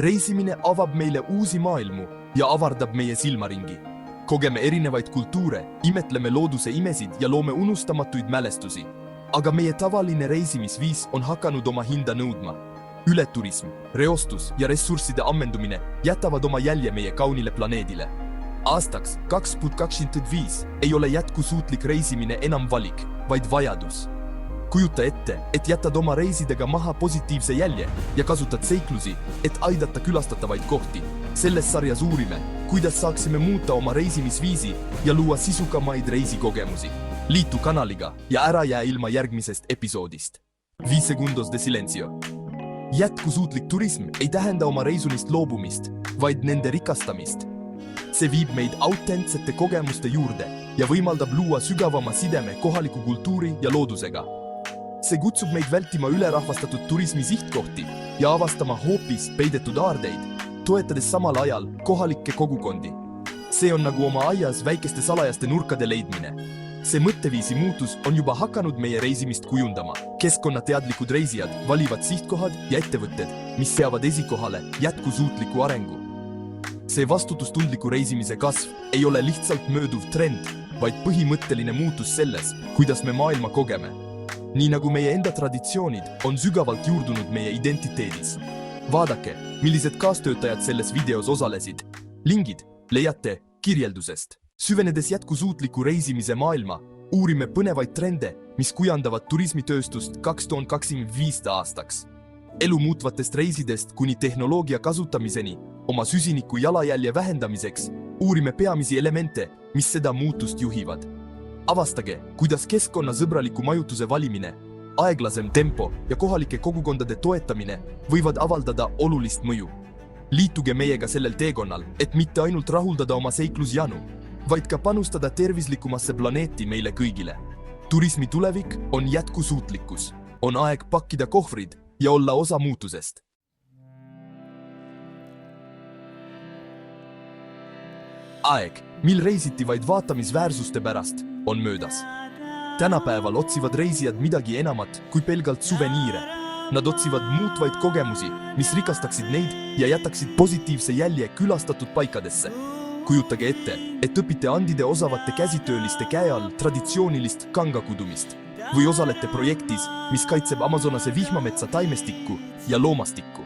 Reisimine avab meile uusi maailmu ja avardab meie silmaringi. Kogeme erinevaid kultuure, imetleme looduse imesid ja loome unustamatuid mälestusi. Aga meie tavaline reisimisviis on hakanud oma hinda nõudma. Ületurism, reostus ja ressursside ammendumine jätavad oma jälje meie kaunile planeedile. Aastaks 2025 ei ole jätkusuutlik reisimine enam valik, vaid vajadus. Kujuta ette, et jätad oma reisidega maha positiivse jälje ja kasutad seiklusi, et aidata külastatavaid kohti. Selles sarjas uurime, kuidas saaksime muuta oma reisimisviisi ja luua sisukamaid reisikogemusi. Liitu kanaliga ja ära jää ilma järgmisest episoodist. 5 segundos de silencio. Jätkusuutlik turism ei tähenda oma reisunist loobumist, vaid nende rikastamist. See viib meid autentsete kogemuste juurde ja võimaldab luua sügavama sideme kohaliku kultuuri ja loodusega. See kutsub meid vältima ülerahvastatud turismi sihtkohti ja avastama hoopis peidetud aardeid, toetades samal ajal kohalikke kogukondi. See on nagu oma aias väikeste salajaste nurkade leidmine. See mõtteviisi muutus on juba hakanud meie reisimist kujundama. Keskkonnateadlikud reisijad valivad sihtkohad ja ettevõtted, mis seavad esikohale jätkusuutliku arengu. See vastutustundliku reisimise kasv ei ole lihtsalt mööduv trend, vaid põhimõtteline muutus selles, kuidas me maailma kogeme. Nii nagu meie enda traditsioonid on sügavalt juurdunud meie identiteedis. Vaadake, millised kaastöötajad selles videos osalesid. Lingid leiate kirjeldusest. Süvenedes jätkusuutliku reisimise maailma, uurime põnevaid trende, mis kujandavad turismitööstust 2025 aastaks. Elu muutvatest reisidest kuni tehnoloogia kasutamiseni, oma süsiniku jalajälje vähendamiseks, uurime peamisi elemente, mis seda muutust juhivad. Avastage, kuidas keskkonnasõbraliku majutuse valimine, aeglasem tempo ja kohalike kogukondade toetamine võivad avaldada olulist mõju. Liituge meiega sellel teekonnal, et mitte ainult rahuldada oma seiklusjanu, vaid ka panustada tervislikumasse planeeti meile kõigile. Turismi tulevik on jätkusuutlikkus. On aeg pakkida kohvrid ja olla osa muutusest. Aeg, mil reisiti vaid vaatamisväärsuste pärast, on möödas. Tänapäeval otsivad reisijad midagi enamat kui pelgalt suveniire. Nad otsivad muutvaid kogemusi, mis rikastaksid neid ja jätaksid positiivse jälje külastatud paikadesse. Kujutage ette, et õpite andide osavate käsitööliste käe all traditsioonilist kangakudumist või osalete projektis, mis kaitseb Amazonase vihmametsa taimestikku ja loomastikku.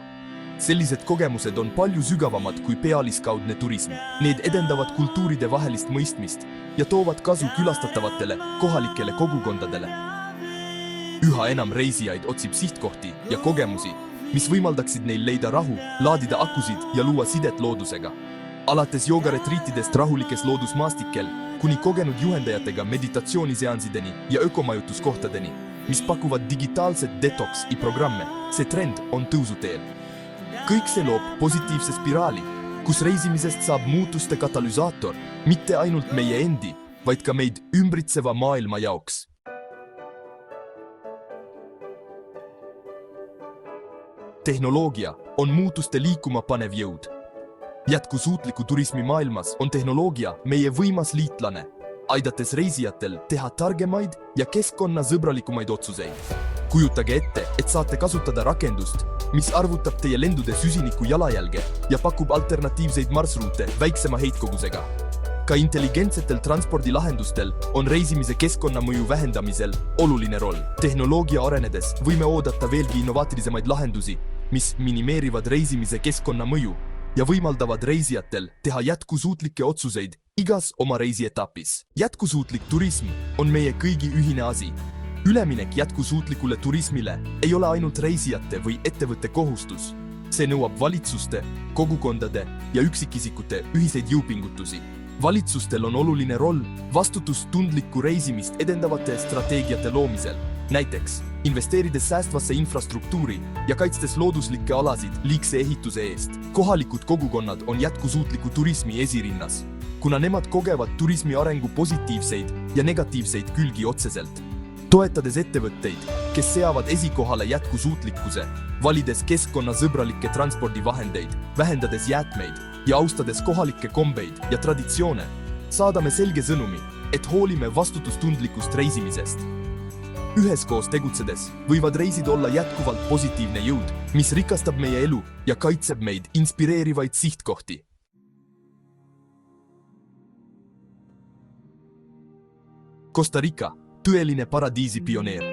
Sellised kogemused on palju sügavamad kui pealiskaudne turism. Need edendavad kultuuride vahelist mõistmist ja toovad kasu külastatavatele kohalikele kogukondadele. Üha enam reisijaid otsib sihtkohti ja kogemusi, mis võimaldaksid neil leida rahu, laadida akusid ja luua sidet loodusega. Alates joogaretriitidest rahulikes loodusmaastikel kuni kogenud juhendajatega meditatsiooniseansideni ja ökomajutuskohtadeni, mis pakuvad digitaalset detoksi programme, see trend on tõusuteel. Kõik see loob positiivse spiraali, kus reisimisest saab muutuste katalüsaator, mitte ainult meie endi, vaid ka meid ümbritseva maailma jaoks. Tehnoloogia on muutuste liikuma panev jõud. Jätkusuutliku turismi maailmas on tehnoloogia meie võimas liitlane, aidates reisijatel teha targemaid ja keskkonnasõbralikumaid otsuseid. Kujutage ette, et saate kasutada rakendust, mis arvutab teie lendude süsiniku jalajälge ja pakub alternatiivseid marsruute väiksema heitkogusega. Ka intelligentsetel transpordilahendustel on reisimise keskkonnamõju vähendamisel oluline roll. Tehnoloogia arenedes võime oodata veelgi innovaatilisemaid lahendusi, mis minimeerivad reisimise keskkonnamõju ja võimaldavad reisijatel teha jätkusuutlikke otsuseid igas oma reisietapis. Jätkusuutlik turism on meie kõigi ühine asi. Üleminek jätkusuutlikule turismile ei ole ainult reisijate või ettevõtte kohustus. See nõuab valitsuste, kogukondade ja üksikisikute ühiseid jõupingutusi. Valitsustel on oluline roll vastutustundlikku reisimist edendavate strateegiate loomisel. Näiteks, investeerides säästvasse infrastruktuuri ja kaitstes looduslikke alasid liigse ehituse eest. Kohalikud kogukonnad on jätkusuutliku turismi esirinnas, kuna nemad kogevad turismi arengu positiivseid ja negatiivseid külgi otseselt. Toetades ettevõtteid, kes seavad esikohale jätkusuutlikkuse, valides keskkonnasõbralikke transpordivahendeid, vähendades jäätmeid ja austades kohalikke kombeid ja traditsioone, saadame selge sõnumi, et hoolime vastutustundlikust reisimisest. Üheskoos tegutsedes võivad reisid olla jätkuvalt positiivne jõud, mis rikastab meie elu ja kaitseb meid inspireerivaid sihtkohti. Costa Rica, tõeline paradiisi pioneer.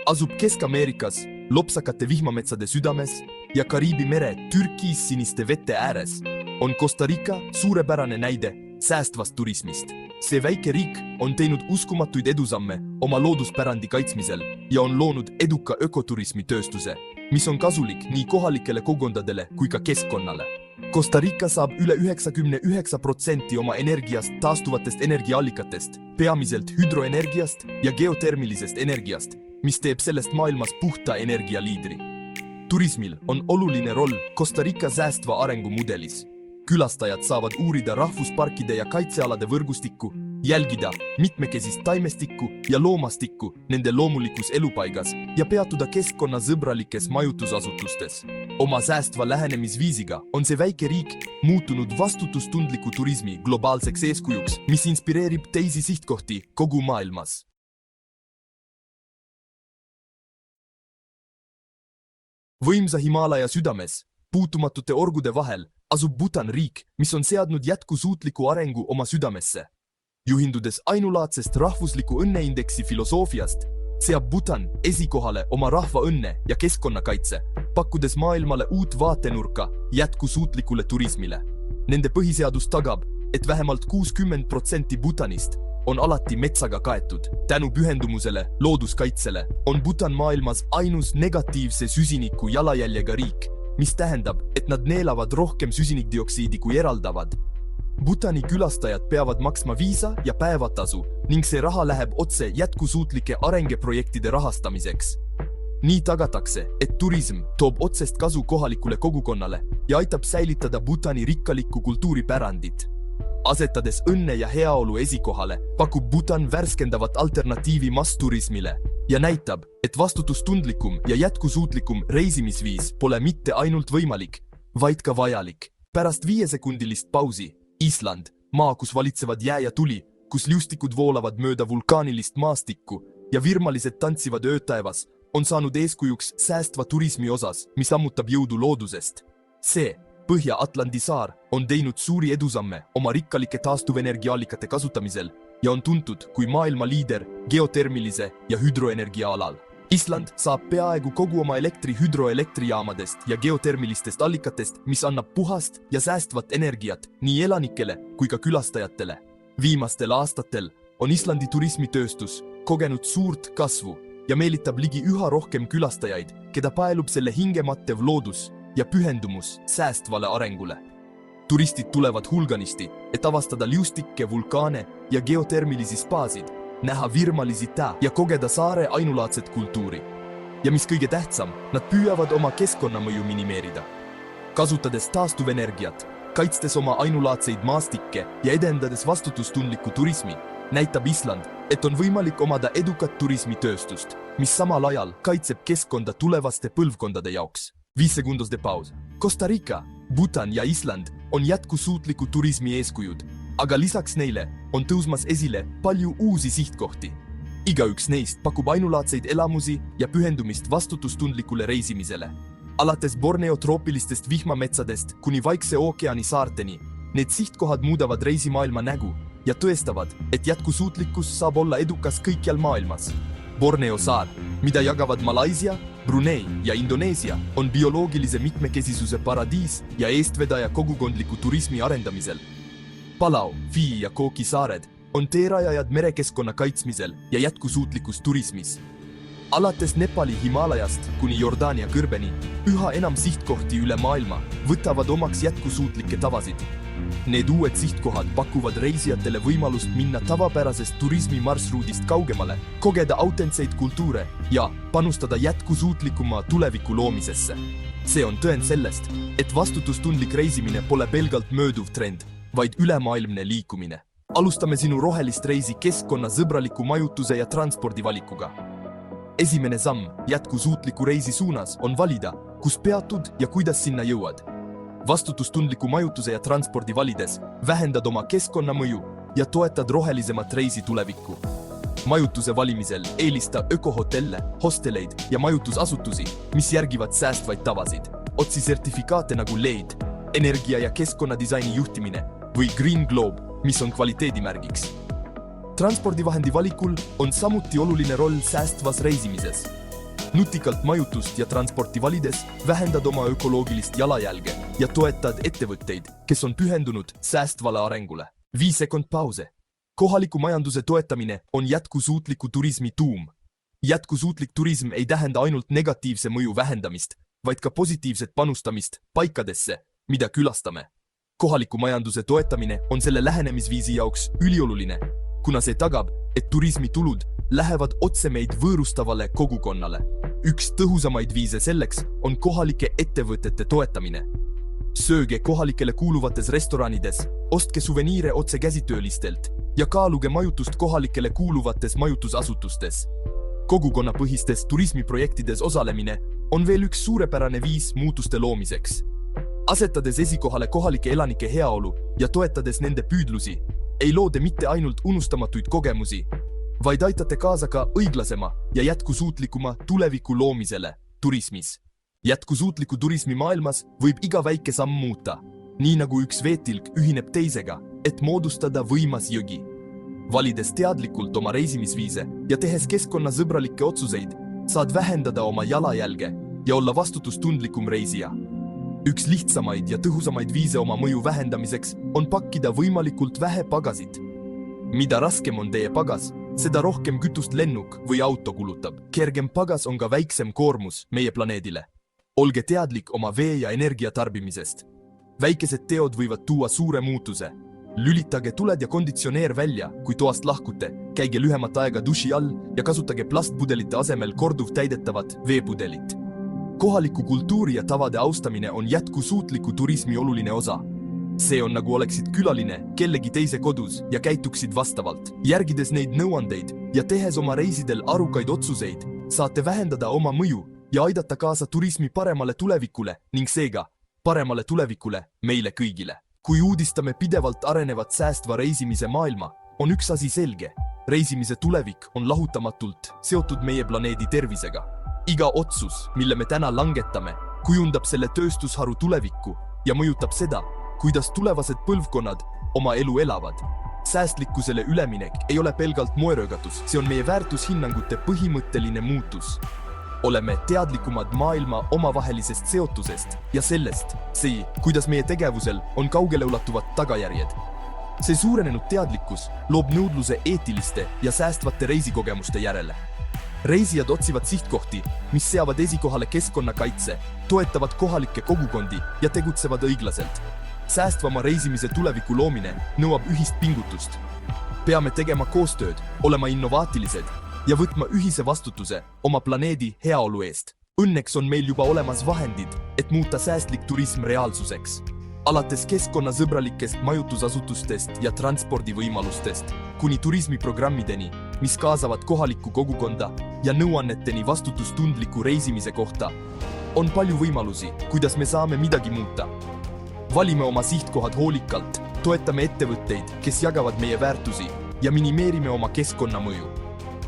Asub Kesk-Ameerikas, lopsakate vihmametsade südames ja Kariibi mere türkiis-siniste vete ääres on Costa Rica suurepärane näide säästvast turismist. See väike riik on teinud uskumatuid edusamme oma looduspärandi kaitsmisel ja on loonud eduka ökoturismi tööstuse, mis on kasulik nii kohalikele kogukondadele kui ka keskkonnale. Costa Rica saab üle 99% oma energiast taastuvatest energiaallikatest, peamiselt hüdroenergiast ja geotermilisest energiast, mis teeb sellest maailmas puhta energialiidri. Turismil on oluline roll Costa Rica säästva arengumudelis. Külastajad saavad uurida rahvusparkide ja kaitsealade võrgustikku, jälgida mitmekesist taimestikku ja loomastikku nende loomulikus elupaigas ja peatuda keskkonnasõbralikes majutusasutustes. Oma säästva lähenemisviisiga on see väike riik muutunud vastutustundliku turismi globaalseks eeskujuks, mis inspireerib teisi sihtkohti kogu maailmas. Võimsa Himaalaja südames, puutumatute orgude vahel, asub Bhutan riik, mis on seadnud jätkusuutliku arengu oma südamesse. Juhindudes ainulaadsest rahvusliku õnneindeksi filosoofiast, seab Bhutan esikohale oma rahva õnne ja keskkonnakaitse, pakkudes maailmale uut vaatenurka jätkusuutlikule turismile. Nende põhiseadus tagab, et vähemalt 60% Bhutanist on alati metsaga kaetud. Tänu pühendumusele looduskaitsele on Bhutan maailmas ainus negatiivse süsiniku jalajäljega riik, mis tähendab, et nad neelavad rohkem süsinikdioksiidi kui eraldavad. Bhutani külastajad peavad maksma viisa ja päevatasu ning see raha läheb otse jätkusuutlike arengeprojektide rahastamiseks. Nii tagatakse, et turism toob otsest kasu kohalikule kogukonnale ja aitab säilitada Bhutani rikkalikku kultuuripärandit. Asetades õnne ja heaolu esikohale, pakub Bhutan värskendavat alternatiivi massturismile ja näitab, et vastutustundlikum ja jätkusuutlikum reisimisviis pole mitte ainult võimalik, vaid ka vajalik. Pärast 5-sekundilist pausi, Island, maa, kus valitsevad jää ja tuli, kus liustikud voolavad mööda vulkaanilist maastikku ja virmalised tantsivad öötaevas, on saanud eeskujuks säästva turismi osas, mis ammutab jõudu loodusest. See Põhja-Atlandi saar on teinud suuri edusamme oma rikkalike taastuvenergiaallikate kasutamisel ja on tuntud kui maailma liider geotermilise ja hüdroenergia alal. Island saab peaaegu kogu oma elektri hüdroelektrijaamadest ja geotermilistest allikatest, mis annab puhast ja säästvat energiat nii elanikele kui ka külastajatele. Viimastel aastatel on Islandi turismitööstus kogenud suurt kasvu ja meelitab ligi üha rohkem külastajaid, keda paelub selle hingemattev loodus ja pühendumus säästvale arengule. Turistid tulevad hulganisti, et avastada liustikke, vulkaane ja geotermilisi spaasid, näha virmalisi tä ja kogeda saare ainulaadset kultuuri. Ja mis kõige tähtsam, nad püüavad oma keskkonnamõju minimeerida. Kasutades taastuvenergiat, kaitstes oma ainulaadseid maastikke ja edendades vastutustundlikku turismi, näitab Island, et on võimalik omada edukat turismitööstust, mis samal ajal kaitseb keskkonda tulevaste põlvkondade jaoks. 5 sekundos de paus. Costa Rica, Bhutan ja Island on jätkusuutliku turismi eeskujud, aga lisaks neile on tõusmas esile palju uusi sihtkohti. Igaüks neist pakub ainulaadseid elamusi ja pühendumist vastutustundlikule reisimisele. Alates Borneo troopilistest vihmametsadest kuni Vaikse ookeani saarteni, need sihtkohad muudavad reisimaailma nägu ja tõestavad, et jätkusuutlikkus saab olla edukas kõikjal maailmas. Borneo saar, mida jagavad Malaisia, Brunei ja Indoneesia, on bioloogilise mitmekesisuse paradiis ja eestvedaja kogukondliku turismi arendamisel. Palau, Fiji ja Kooki saared on teerajajad merekeskkonna kaitsmisel ja jätkusuutlikus turismis. Alates Nepali Himaalajast kuni Jordaania kõrbeni, üha enam sihtkohti üle maailma võtavad omaks jätkusuutlikke tavasid. Need uued sihtkohad pakuvad reisijatele võimalust minna tavapärasest turismimarsruudist kaugemale, kogeda autentseid kultuure ja panustada jätkusuutlikuma tuleviku loomisesse. See on tõend sellest, et vastutustundlik reisimine pole pelgalt mööduv trend, vaid ülemaailmne liikumine. Alustame sinu rohelist reisi keskkonnasõbraliku majutuse ja transpordivalikuga. Esimene samm jätkusuutliku reisi suunas on valida, kus peatud ja kuidas sinna jõuad. Vastutustundliku majutuse ja transpordi valides vähendad oma keskkonnamõju ja toetad rohelisemat reisi tulevikku. Majutuse valimisel eelista ökohotelle, hosteleid ja majutusasutusi, mis järgivad säästvaid tavasid. Otsi sertifikaate nagu LEED, energia- ja keskkonnadisaini juhtimine või Green Globe, mis on kvaliteedimärgiks. Transpordivahendi valikul on samuti oluline roll säästvas reisimises. Nutikalt majutust ja transporti valides vähendad oma ökoloogilist jalajälge ja toetad ettevõtteid, kes on pühendunud säästvale arengule. 5 sekund pause. Kohaliku majanduse toetamine on jätkusuutliku turismi tuum. Jätkusuutlik turism ei tähenda ainult negatiivse mõju vähendamist, vaid ka positiivset panustamist paikadesse, mida külastame. Kohaliku majanduse toetamine on selle lähenemisviisi jaoks ülioluline, kuna see tagab, et turismitulud lähevad otse meid võõrustavale kogukonnale. Üks tõhusamaid viise selleks on kohalike ettevõtete toetamine. Sööge kohalikele kuuluvates restoranides, ostke suveniire otse käsitöölistelt ja kaaluge majutust kohalikele kuuluvates majutusasutustes. Kogukonnapõhistes turismiprojektides osalemine on veel üks suurepärane viis muutuste loomiseks. Asetades esikohale kohalike elanike heaolu ja toetades nende püüdlusi, ei loode mitte ainult unustamatuid kogemusi, vaid aitate kaasa ka õiglasema ja jätkusuutlikuma tuleviku loomisele turismis. Jätkusuutliku turismi maailmas võib iga väike samm muuta, nii nagu üks veetilk ühineb teisega, et moodustada võimas jõgi. Valides teadlikult oma reisimisviise ja tehes keskkonnasõbralikke otsuseid, saad vähendada oma jalajälge ja olla vastutustundlikum reisija. Üks lihtsamaid ja tõhusamaid viise oma mõju vähendamiseks on pakkida võimalikult vähe pagasit. Mida raskem on teie pagas, seda rohkem kütust lennuk või auto kulutab. Kergem pagas on ka väiksem koormus meie planeedile. Olge teadlik oma vee ja energia tarbimisest. Väikesed teod võivad tuua suure muutuse. Lülitage tuled ja konditsioneer välja, kui toast lahkute, käige lühemat aega duši all ja kasutage plastpudelite asemel korduv täidetavat veepudelit. Kohaliku kultuuri ja tavade austamine on jätkusuutliku turismi oluline osa. See on nagu oleksid külaline kellegi teise kodus ja käituksid vastavalt. Järgides neid nõuandeid ja tehes oma reisidel arukaid otsuseid, saate vähendada oma mõju ja aidata kaasa turismi paremale tulevikule ning seega paremale tulevikule meile kõigile. Kui uudistame pidevalt arenevat säästva reisimise maailma, on üks asi selge. Reisimise tulevik on lahutamatult seotud meie planeedi tervisega. Iga otsus, mille me täna langetame, kujundab selle tööstusharu tulevikku ja mõjutab seda, kuidas tulevased põlvkonnad oma elu elavad. Säästlikkusele üleminek ei ole pelgalt moeröögatus, see on meie väärtushinnangute põhimõtteline muutus. Oleme teadlikumad maailma omavahelisest seotusest ja sellest, kuidas meie tegevusel on kaugeleulatuvad tagajärjed. See suurenenud teadlikkus loob nõudluse eetiliste ja säästvate reisikogemuste järele. Reisijad otsivad sihtkohti, mis seavad esikohale keskkonnakaitse, toetavad kohalikke kogukondi ja tegutsevad õiglaselt. Säästvama reisimise tuleviku loomine nõuab ühist pingutust. Peame tegema koostööd, olema innovaatilised ja võtma ühise vastutuse oma planeedi heaolu eest. Õnneks on meil juba olemas vahendid, et muuta säästlik turism reaalsuseks. Alates keskkonnasõbralikest majutusasutustest ja transpordivõimalustest kuni turismiprogrammideni, mis kaasavad kohalikku kogukonda ja nõuanneteni vastutustundliku reisimise kohta, on palju võimalusi, kuidas me saame midagi muuta. Valime oma sihtkohad hoolikalt, toetame ettevõtteid, kes jagavad meie väärtusi ja minimeerime oma keskkonnamõju.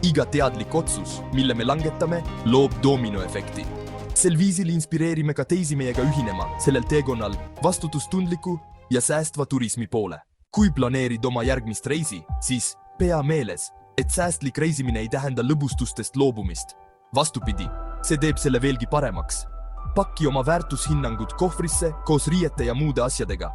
Iga teadlik otsus, mille me langetame, loob dominoefekti. Sel viisil inspireerime ka teisi meiega ühinema sellel teekonnal vastutustundliku ja säästva turismi poole. Kui planeerid oma järgmist reisi, siis pea meeles, et säästlik reisimine ei tähenda lõbustustest loobumist. Vastupidi, see teeb selle veelgi paremaks. Paki oma väärtushinnangud kohvrisse koos riiete ja muude asjadega.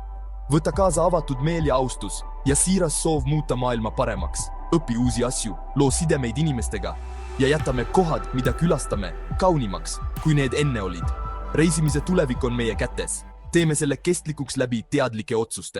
Võta kaasa avatud meel ja austus ja siiras soov muuta maailma paremaks. Õpi uusi asju, loo sidemeid inimestega ja jätame kohad, mida külastame, kaunimaks, kui need enne olid. Reisimise tulevik on meie kätes. Teeme selle kestlikuks läbi teadlike otsuste.